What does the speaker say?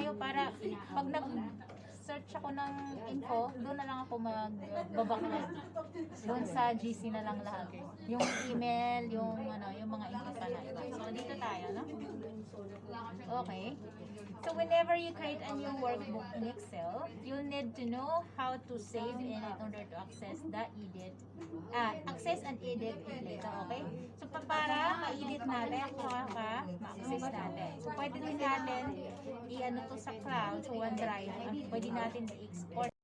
tayo para pag nag-search ako ng info, doon na lang ako magbabaklas. Doon sa GC na lang lahat. Yung email, yung yung mga info pa na iba. So dito tayo, no? Okay. So whenever you create a new workbook in Excel, you'll need to know how to save in it in order to access and edit it later, okay? So para ma-edit natin, ma-access natin. So pwede din natin i-ano to sa cloud, sa OneDrive, pwede natin i-export